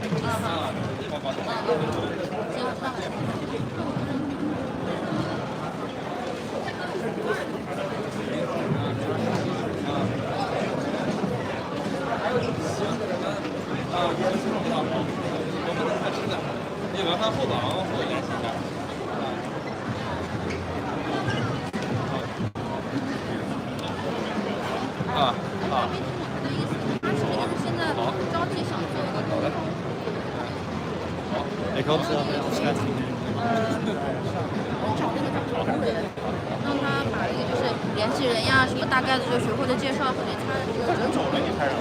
你晚上后早会联系一下。Ik hoop ze schat. 找那个找服务人，让他把那个就是联系人呀什么大概的就学会的介绍和他人走了你拍上。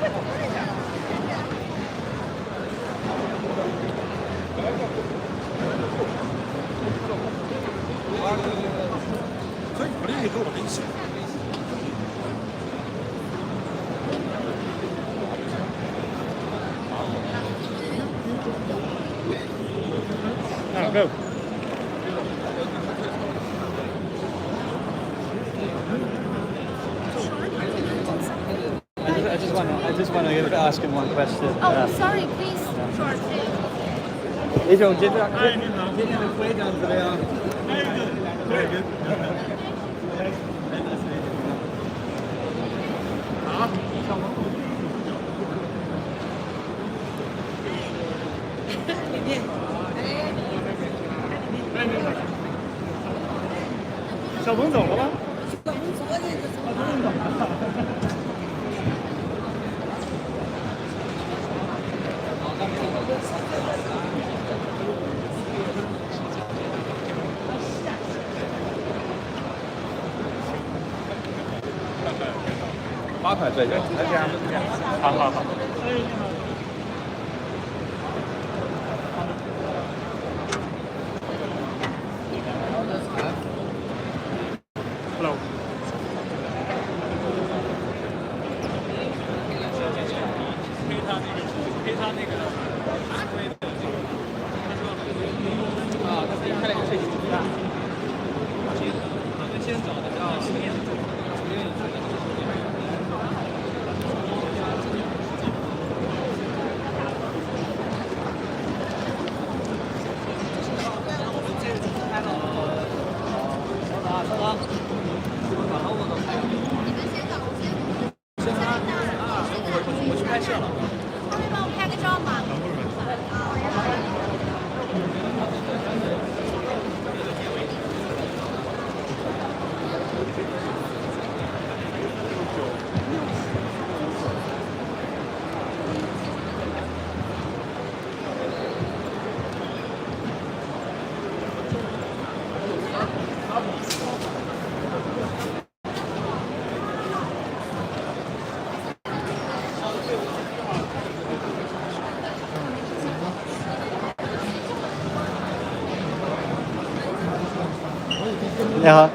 可以，我这个给我联系。Go. I just want to ask him one question. Oh, sorry, please. Sure. 李总，今天的会长怎么样？好。小鹏走了吗？小鹏昨天就走了。8块对，这样，好好好。Hello。配他那个啊，他自己开了个设计图的。他们先找的叫我去拍摄了。方便帮我拍个照吗？你好。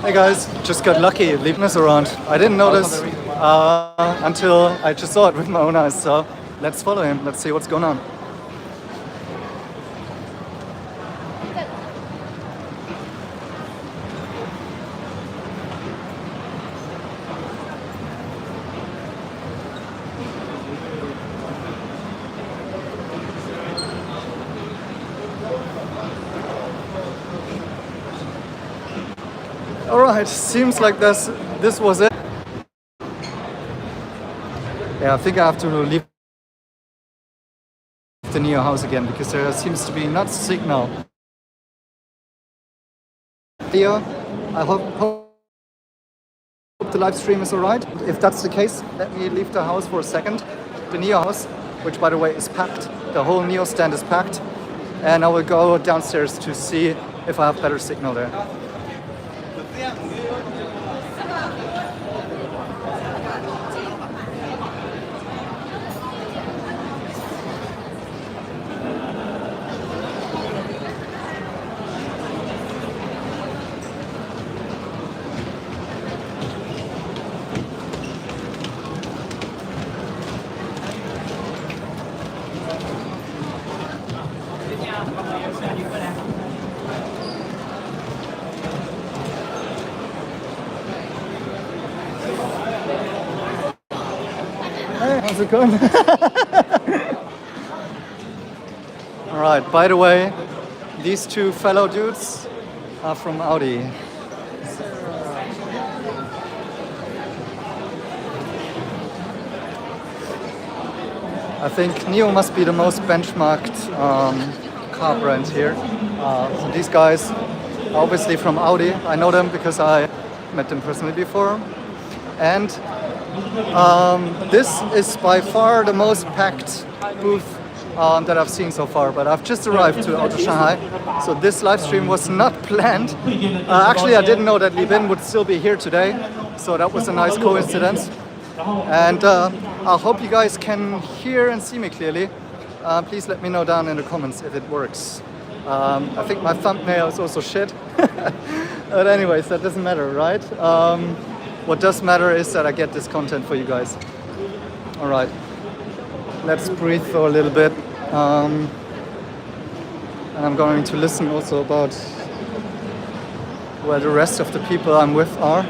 Hey guys, just got lucky leaving us around. I didn't notice until I just saw it with my own eyes, so let's follow him, let's see what's going on. Alright, seems like this was it. Yeah, I think I have to leave the NIO house again because there seems to be not signal. Here, I hope the live stream is alright. If that's the case, let me leave the house for a second. The NIO house, which by the way is packed. The whole NIO stand is packed. And I will go downstairs to see if I have better signal there. How's it going? All right. By the way, these two fellow dudes are from Audi. I think NIO must be the most benchmarked car brand here. So these guys are obviously from Audi. I know them because I met them personally before. And this is by far the most packed booth that I've seen so far. But I've just arrived to Auto Shanghai, so this live stream was not planned. Actually, I didn't know that Li Bin would still be here today, so that was a nice coincidence. And I hope you guys can hear and see me clearly. Please let me know down in the comments if it works. I think my thumbnail is also shit. But anyways, that doesn't matter, right? What does matter is that I get this content for you guys. All right, let's breathe for a little bit. And I'm going to listen also about where the rest of the people I'm with are.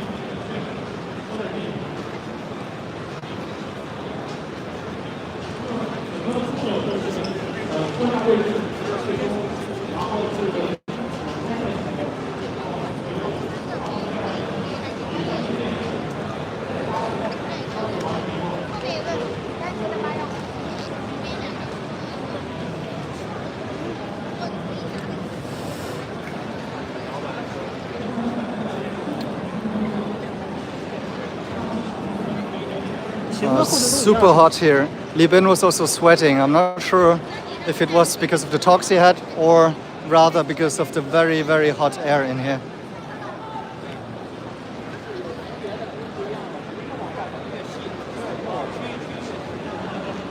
Super hot here. Li Bin was also sweating. I'm not sure if it was because of the talks he had or rather because of the very, very hot air in here.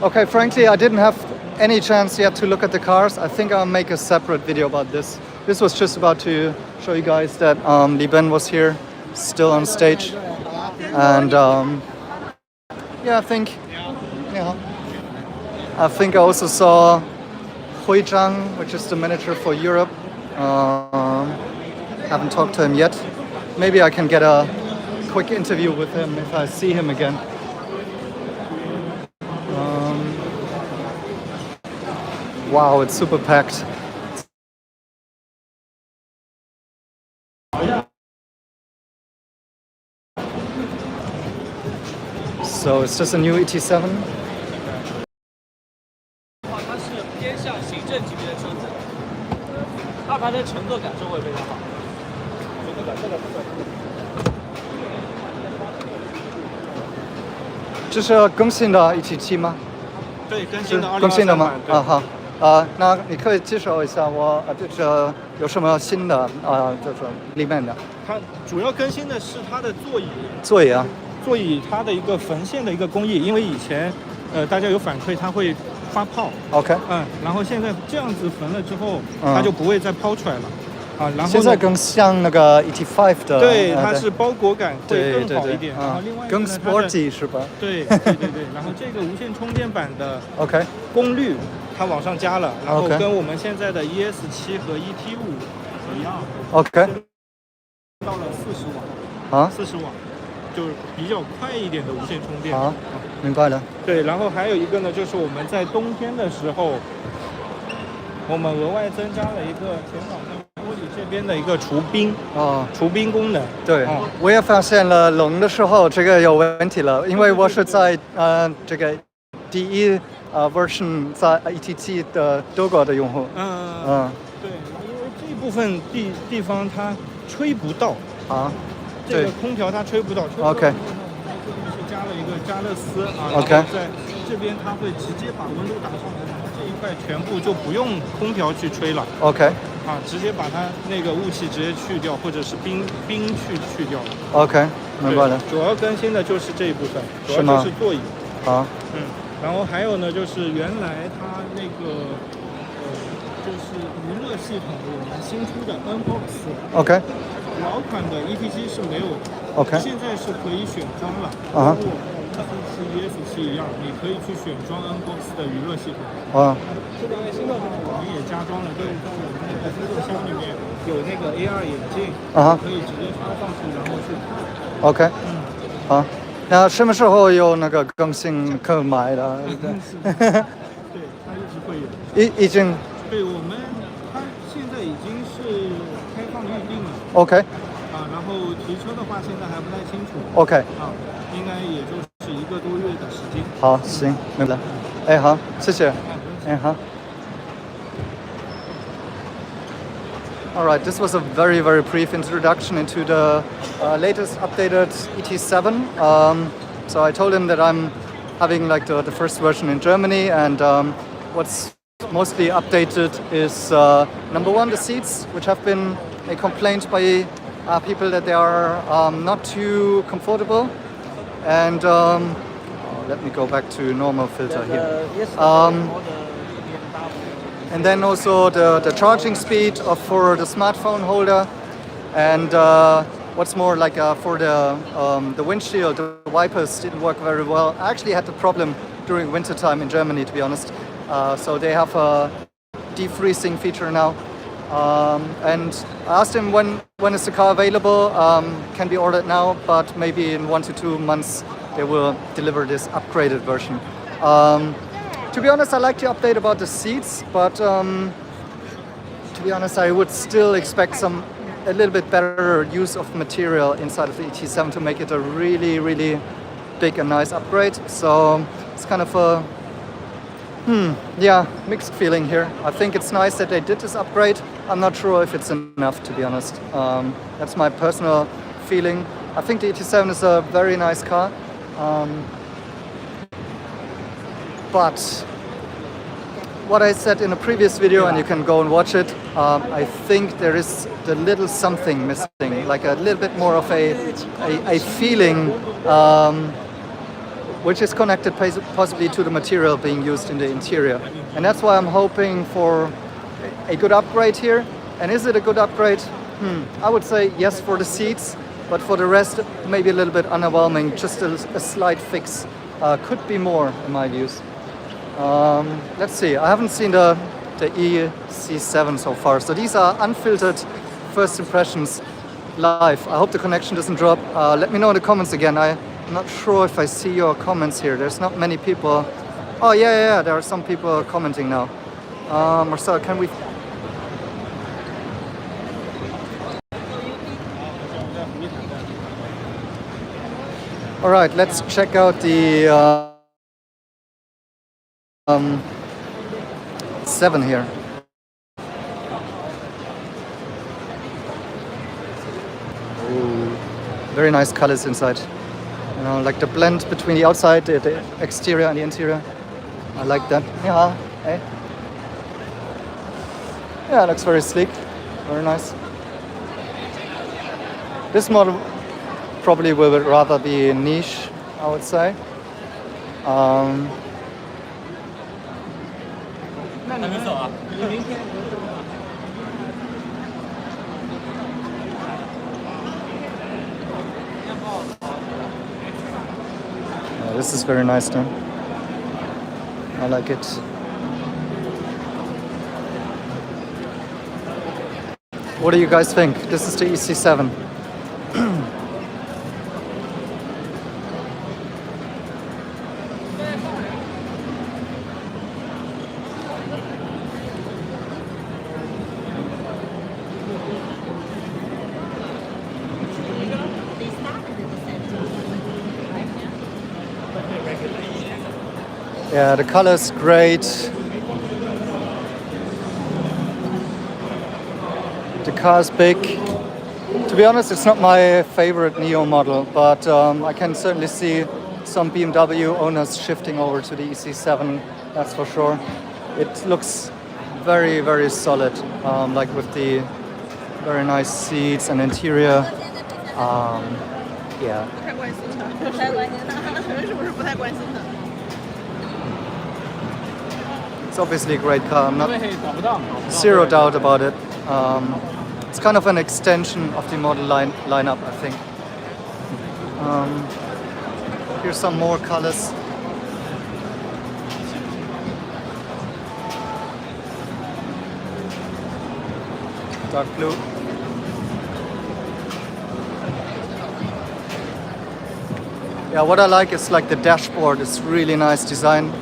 Okay, frankly, I didn't have any chance yet to look at the cars. I think I'll make a separate video about this. This was just about to show you guys that Li Bin was here, still on stage. And yeah, I think I also saw Hui Zhang, which is the manager for Europe. Haven't talked to him yet. Maybe I can get a quick interview with him if I see him again. Wow, it's super packed. So it's just a new ET7. 它是偏向行政级别的车子，大排的乘坐感受会非常好。乘坐感受这是更新的ET7吗？对，更新的更新的吗？啊好。那你可以介绍一下我就是有什么新的就是里面的？它主要更新的是它的座椅。座椅啊。座椅它的一个缝线的一个工艺，因为以前大家有反馈它会发泡。OK。然后现在这样子缝了之后，它就不会再抛出来了。然后现在更像那个 ET5 的。对，它是包裹感会更好一点。然后另外更 sporty 是吧？对。然后这个无线充电板的 OK 功率它往上加了，然后跟我们现在的 ES7和 ET5一样。OK。到了40瓦。40瓦。就是比较快一点的无线充电。明白了。对，然后还有一个呢，就是我们在冬天的时候，我们额外增加了一个前挡玻璃这边的一个除冰除冰功能。对，我也发现了冷的时候这个有问题了，因为我是在这个第一version 在 ET7 的德国的用户。对，因为这部分地方它吹不到这个空调它吹不到。OK。是加了一个加热丝OK。在这边它会直接把温度打上来，这一块全部就不用空调去吹了。OK。直接把它那个雾气直接去掉，或者是冰去掉。OK， 明白了。主要更新的就是这一部分，主要就是座椅。然后还有呢，就是原来它那个就是娱乐系统我们新出的 N-Box。OK。老款的 ET7是没有的。OK。现在是可以选装了。包括ES7一样，你可以去选装 N-Box 的娱乐系统。这个新的我们也加装了，就是在我们那个操作箱里面有那个 AR 眼镜，可以直接插上去，然后去看。OK。那什么时候有那个更新可买的？对，它一直会有。已经。对我们，它现在已经是开放预定了。OK。然后提车的话，现在还不太清楚。OK。应该也就是1个多月的时间。好，行，明白。哎，好，谢谢。哎，好。All right, this was a very, very brief introduction into the latest updated ET7. So I told him that I'm having like the first version in Germany, and what's mostly updated is number one, the seats, which have been a complaint by people that they are not too comfortable. And let me go back to normal filter here. And then also the charging speed for the smartphone holder, and what's more, like for the windshield, the wipers didn't work very well. I actually had the problem during winter time in Germany, to be honest. So they have a defreezing feature now. And I asked him when is the car available. Can be ordered now, but maybe in 1 to 2 months they will deliver this upgraded version. To be honest, I like the update about the seats, but to be honest, I would still expect a little bit better use of material inside of the ET7 to make it a really, really big and nice upgrade. So it's kind of a mixed feeling here. I think it's nice that they did this upgrade. I'm not sure if it's enough, to be honest. That's my personal feeling. I think the ET7 is a very nice car. But what I said in a previous video, and you can go and watch it, I think there is the little something missing, like a little bit more of a feeling, which is connected possibly to the material being used in the interior. And that's why I'm hoping for a good upgrade here. And is it a good upgrade? I would say yes for the seats, but for the rest, maybe a little bit underwhelming. Just a slight fix. Could be more, in my views. Let's see. I haven't seen the EC7 so far, so these are unfiltered first impressions live. I hope the connection doesn't drop. Let me know in the comments again. I'm not sure if I see your comments here. There's not many people. Oh yeah, there are some people commenting now. Marcel, can we? All right, let's check out the 7 here. Ooh, very nice colors inside. You know, like the blend between the outside, the exterior and the interior. I like that. Yeah, hey. Yeah, it looks very sleek. Very nice. This model probably will rather be niche, I would say. This is very nice, though. I like it. What do you guys think? This is the EC7. Yeah, the color's great. The car's big. To be honest, it's not my favorite NIO model, but I can certainly see some BMW owners shifting over to the EC7, that's for sure. It looks very, very solid, like with the very nice seats and interior. Yeah. It's obviously a great car. I'm not zero doubt about it. It's kind of an extension of the model lineup, I think. Here's some more colors. Dark blue. Yeah, what I like is like the dashboard is really nice design.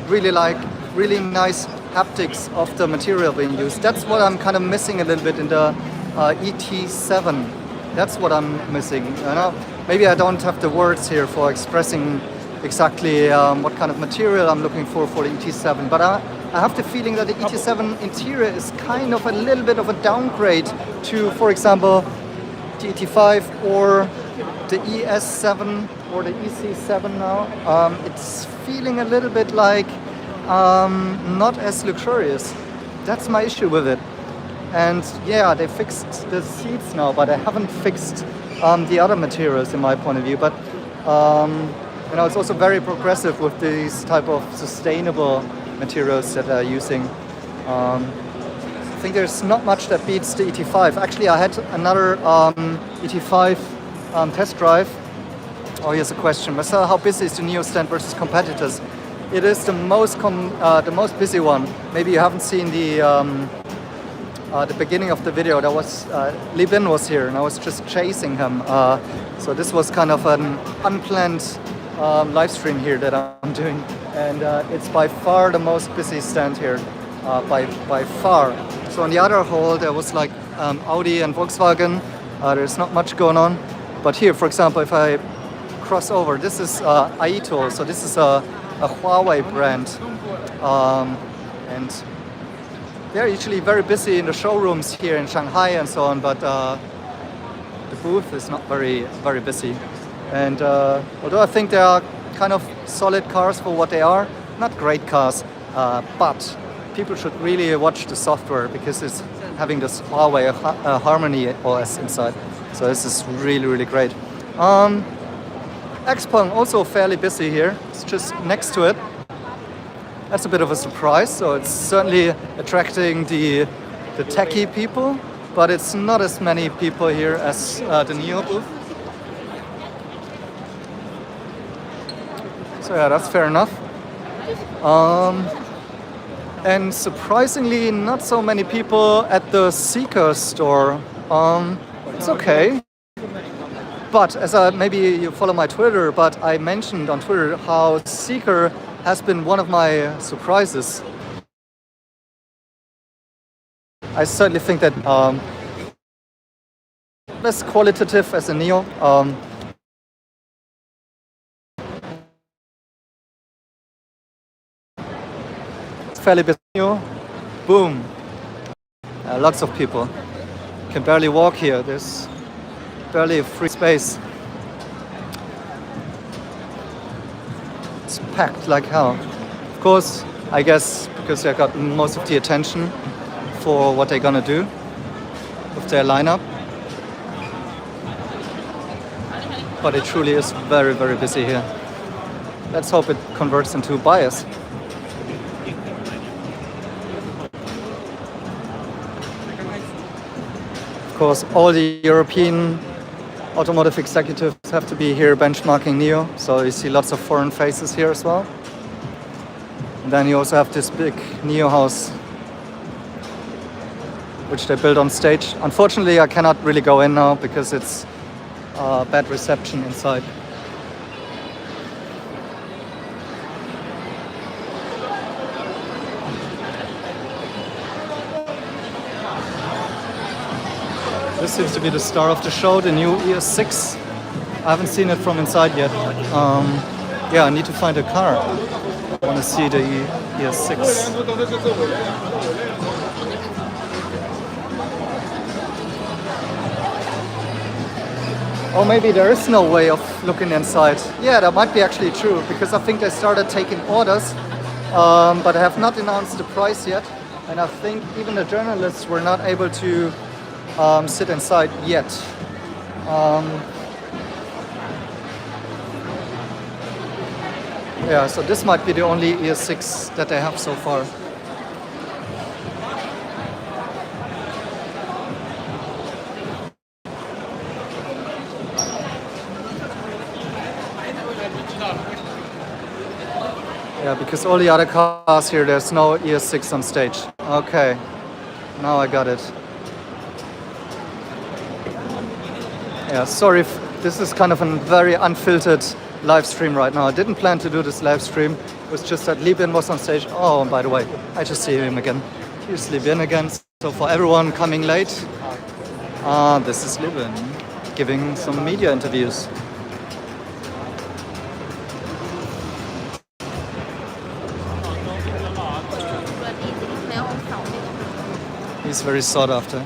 Really nice haptics of the material being used. That's what I'm kind of missing a little bit in the ET7. That's what I'm missing. You know, maybe I don't have the words here for expressing exactly what kind of material I'm looking for the ET7. But I have the feeling that the ET7 interior is kind of a little bit of a downgrade to, for example, the ET5 or the ES7 or the EC7 now. It's feeling a little bit like not as luxurious. That's my issue with it. And yeah, they fixed the seats now, but they haven't fixed the other materials in my point of view. But you know, it's also very progressive with these type of sustainable materials that they're using. I think there's not much that beats the ET5. Actually, I had another ET5 test drive. Oh, here's a question. Marcel, how busy is the NIO stand versus competitors? It is the most busy one. Maybe you haven't seen the beginning of the video. That was Li was here, and I was just chasing him. So this was kind of an unplanned live stream here that I'm doing, and it's by far the most busy stand here, by far. So on the other hall there was like Audi and Volkswagen. There's not much going on, but here, for example, if I cross over, this is Aito. So this is a Huawei brand, and they're usually very busy in the showrooms here in Shanghai and so on, but the booth is not very busy. And although I think they are kind of solid cars for what they are, not great cars, but people should really watch the software because it's having this Huawei Harmony OS inside. So this is really great. Xpeng also fairly busy here. It's just next to it. That's a bit of a surprise. So it's certainly attracting the techie people, but it's not as many people here as the NIO booth. So yeah, that's fair enough. And surprisingly, not so many people at the Seeker store. It's okay. But as maybe you follow my Twitter, but I mentioned on Twitter how Seeker has been one of my surprises. I certainly think that less qualitative as a NIO. It's fairly busy. Boom. Lots of people. Can barely walk here. There's barely a free space. It's packed like hell. Of course, I guess because they got most of the attention for what they're gonna do with their lineup. But it truly is very busy here. Let's hope it converts into buyers. Of course, all the European automotive executives have to be here benchmarking NIO, so you see lots of foreign faces here as well. And then you also have this big NIO house, which they built on stage. Unfortunately, I cannot really go in now because it's bad reception inside. This seems to be the star of the show, the new ES6. I haven't seen it from inside yet. Yeah, I need to find a car. I want to see the ES6. Or maybe there is no way of looking inside. Yeah, that might be actually true, because I think they started taking orders, but they have not announced the price yet. And I think even the journalists were not able to sit inside yet. Yeah, so this might be the only ES6 that they have so far. Yeah, because all the other cars here, there's no ES6 on stage. Okay, now I got it. Yeah, sorry this is kind of a very unfiltered live stream right now. I didn't plan to do this live stream. It was just that Li Bin was on stage. Oh, and by the way, I just see him again. Here's Li Bin again. So for everyone coming late, this is Li Bin giving some media interviews. He's very sought after.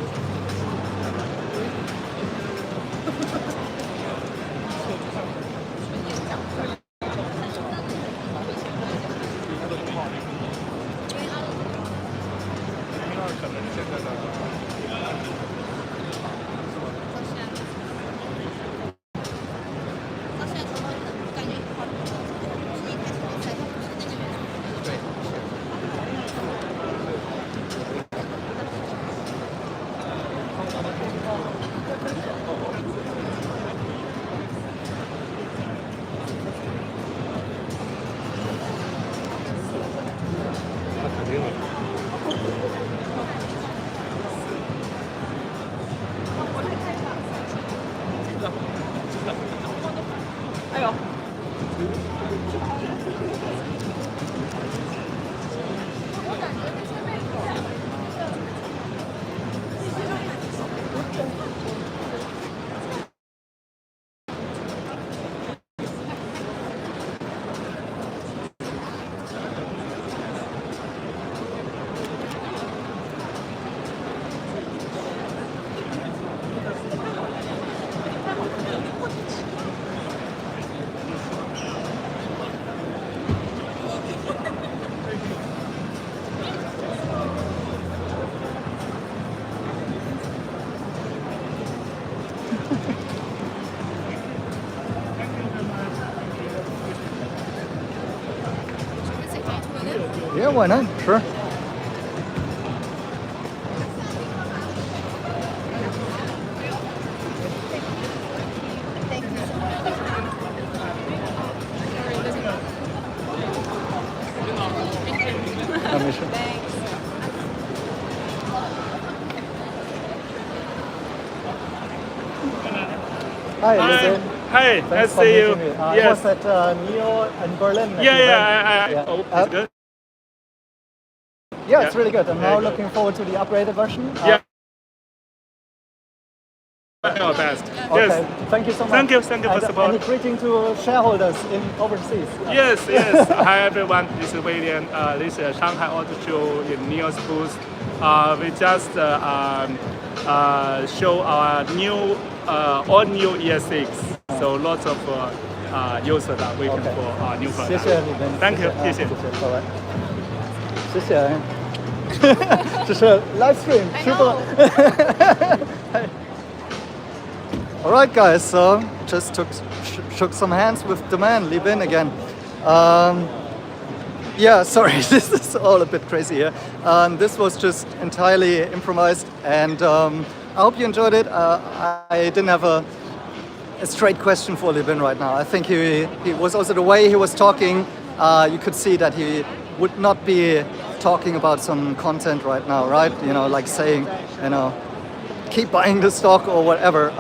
Yeah, why not? Sure. Hi, Lizzie. Hi, nice to see you. I Yes. was at NIO in Berlin. at the Yeah, event. oh, it's good. Yeah, it's really good. I'm now Very good. looking forward to the upgraded version. Yeah. Our best. Okay. Yes. Thank you so much. Thank you for And support. any greeting to shareholders in overseas? Yes. Hi everyone. This is William. This is Shanghai Auto Show in NIO's booth. We just show our new all new ES6. So lots of users are waiting for our new 谢 product. 谢你们。 Thank you. 谢谢。拜拜。谢谢。这是 live stream， 直播。All right, guys. So just shook some hands with the man, Li Bin again. Yeah, sorry, this is all a bit crazy here. This was just entirely improvised, and I hope you enjoyed it. I didn't have a straight question for Li Bin right now. I think he was also the way he was talking. You could see that he would not be talking about some content right now, right? You know, like saying, you know, keep buying the stock or whatever.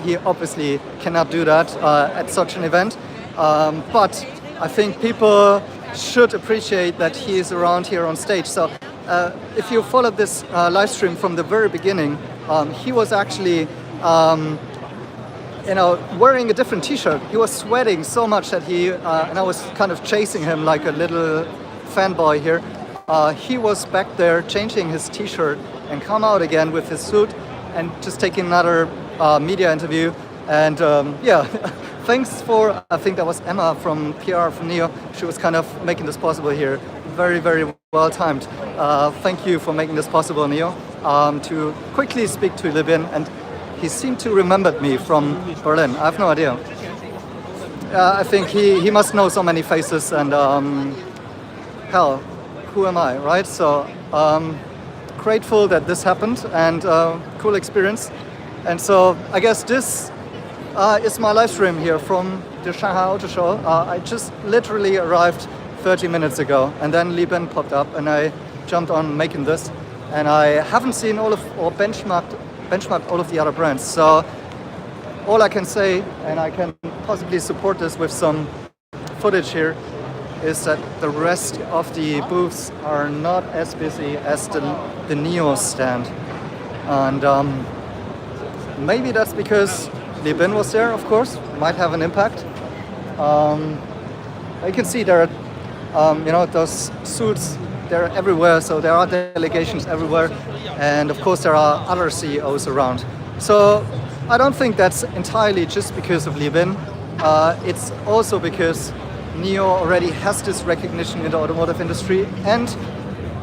He obviously cannot do that at such an event. But I think people should appreciate that he is around here on stage. So if you followed this live stream from the very beginning, he was actually wearing a different t-shirt. He was sweating so much that and I was kind of chasing him like a little fanboy here. He was back there changing his t-shirt and come out again with his suit and just taking another media interview. And yeah, thanks for, I think that was Emma from PR from NIO. She was kind of making this possible here. Very, very well timed. Thank you for making this possible, NIO. To quickly speak to Li Bin, and he seemed to remember me from Berlin. I have no idea. I think he must know so many faces, and hell, who am I, right? So grateful that this happened, and cool experience. And so I guess this is my live stream here from the Shanghai Auto Show. I just literally arrived 30 minutes ago, and then Li Bin popped up, and I jumped on making this. And I haven't seen all of, or benchmarked all of the other brands. So all I can say, and I can possibly support this with some footage here, is that the rest of the booths are not as busy as the NIO stand. And maybe that's because Li Bin was there, of course, might have an impact. You can see there are, those suits, they're everywhere, so there are delegations everywhere. And of course there are other CEOs around. So I don't think that's entirely just because of Li Bin. It's also because NIO already has this recognition in the automotive industry, and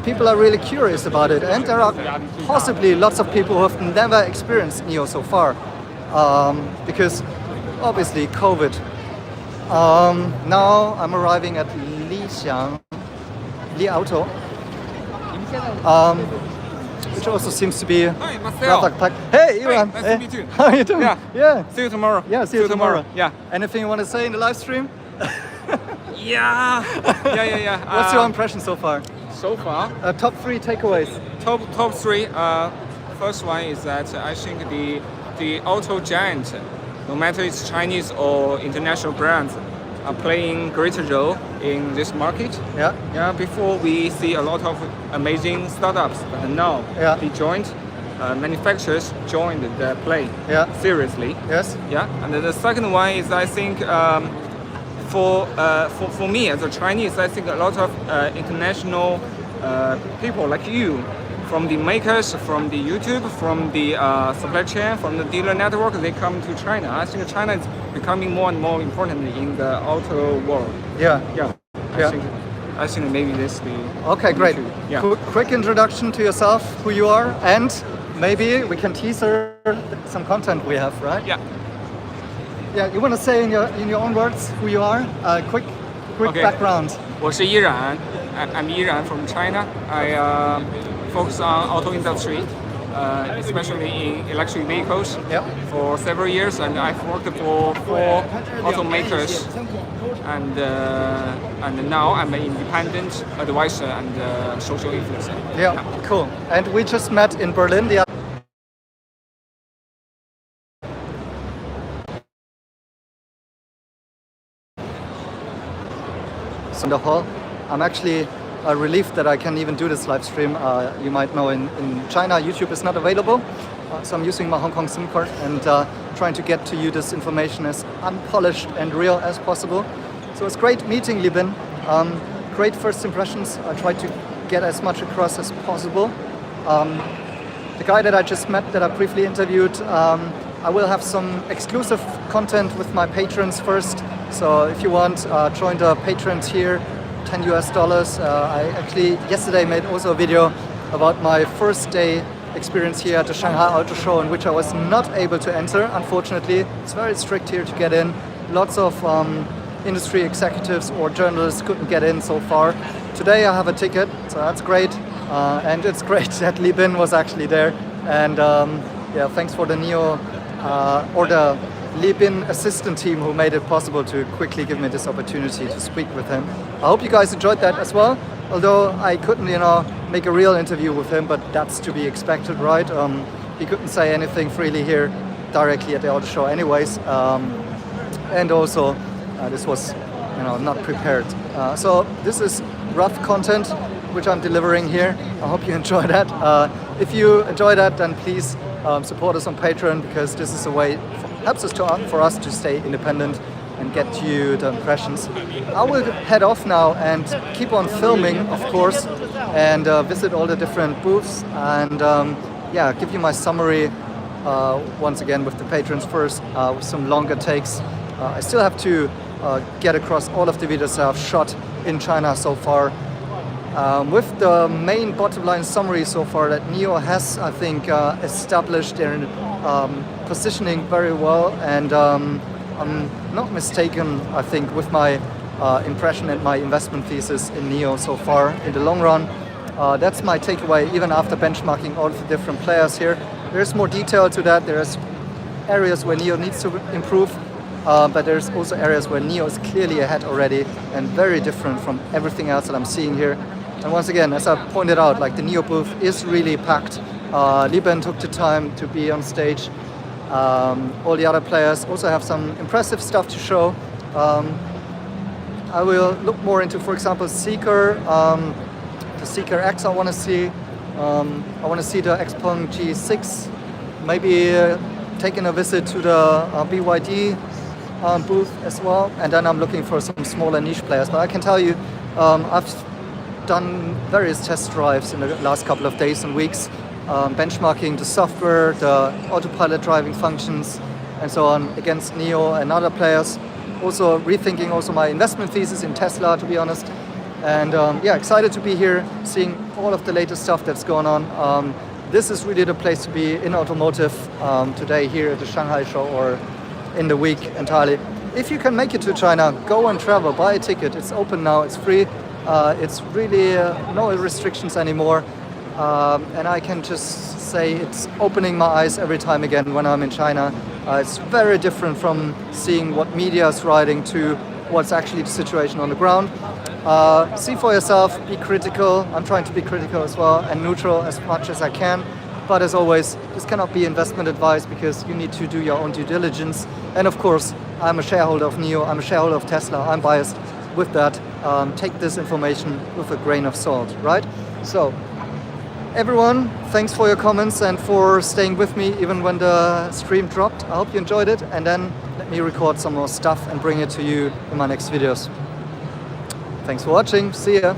people are really curious about it. And there are possibly lots of people who have never experienced NIO so far, because obviously COVID. Now I'm arriving at Li Auto, which also seems to be rather packed. Hey, Ivan. Nice to meet you. How are you doing? Yeah. See you tomorrow. Yeah, see you tomorrow. Yeah. Anything you want to say in the live stream? Yeah. What's your impression so far? So far, Top 3 takeaways. top three. First one is that I think the auto giant, no matter it's Chinese or international brands, are playing greater role in this market. Yeah. Yeah. Before we see a lot of amazing startups, but now the joint manufacturers joined the play. Yeah. Seriously. Yes. Yeah. And the second one is I think. For me as a Chinese, I think a lot of international people like you, from the makers, from the YouTube, from the supply chain, from the dealer network, they come to China. I think China is becoming more and more important in the auto world. Yeah. I think maybe this is the Okay, great. issue. Yeah. Quick introduction to yourself, who you are, and maybe we can teaser some content we have, right? Yeah. Yeah, you want to say in your own words who you are? Quick Okay. background. 我是依然 I'm 依然 from China. I focus on auto industry, especially in electric vehicles. Yep. For several years, and I've worked for 4 automakers, and now I'm an independent advisor and social influencer. Yeah, cool. And we just met in Berlin the in the hall. I'm actually relieved that I can even do this live stream. You might know in China YouTube is not available, so I'm using my Hong Kong SIM card and trying to get to you this information as unpolished and real as possible. So it's great meeting Li Bin. Great first impressions. I tried to get as much across as possible. The guy that I just met, that I briefly interviewed, I will have some exclusive content with my patrons first. So if you want, join the patrons here, $10. I actually yesterday made also a video about my first day experience here at the Shanghai Auto Show, in which I was not able to enter, unfortunately. It's very strict here to get in. Lots of industry executives or journalists couldn't get in so far. Today I have a ticket, so that's great. And it's great that Li Bin was actually there. And thanks for the NIO or the Li Bin assistant team who made it possible to quickly give me this opportunity to speak with him. I hope you guys enjoyed that as well. Although I couldn't, make a real interview with him, but that's to be expected, right? He couldn't say anything freely here directly at the auto show anyways. And also, this was, not prepared. So this is rough content which I'm delivering here. I hope you enjoy that. If you enjoy that, then please support us on Patreon, because this is a way helps us for us to stay independent and get you the impressions. I will head off now and keep on filming, of course, and visit all the different booths and give you my summary once again with the patrons first, with some longer takes. I still have to get across all of the videos I've shot in China so far. With the main bottom line summary so far, that NIO has, I think, established their positioning very well, and I'm not mistaken, I think, with my impression and my investment thesis in NIO so far in the long run. That's my takeaway, even after benchmarking all of the different players here. There's more detail to that. There's areas where NIO needs to improve, but there's also areas where NIO is clearly ahead already and very different from everything else that I'm seeing here. And once again, as I pointed out, the NIO booth is really packed. Li Bin took the time to be on stage. All the other players also have some impressive stuff to show. I will look more into, for example, Seeker, the Seeker X I want to see. I want to see the Xpeng G6, maybe taking a visit to the BYD booth as well, and then I'm looking for some smaller niche players. But I can tell you, I've done various test drives in the last couple of days and weeks, benchmarking the software, the autopilot driving functions, and so on against NIO and other players. Also rethinking also my investment thesis in Tesla, to be honest. And yeah, excited to be here, seeing all of the latest stuff that's going on. This is really the place to be in automotive today here at the Shanghai show or in the week entirely. If you can make it to China, go and travel, buy a ticket. It's open now, it's free. It's really no restrictions anymore. And I can just say it's opening my eyes every time again when I'm in China. It's very different from seeing what media is writing to what's actually the situation on the ground. See for yourself, be critical. I'm trying to be critical as well and neutral as much as I can. But as always, this cannot be investment advice because you need to do your own due diligence. And of course, I'm a shareholder of NIO, I'm a shareholder of Tesla, I'm biased with that. Take this information with a grain of salt, right? So, everyone, thanks for your comments and for staying with me even when the stream dropped. I hope you enjoyed it, and then let me record some more stuff and bring it to you in my next videos. Thanks for watching, see ya!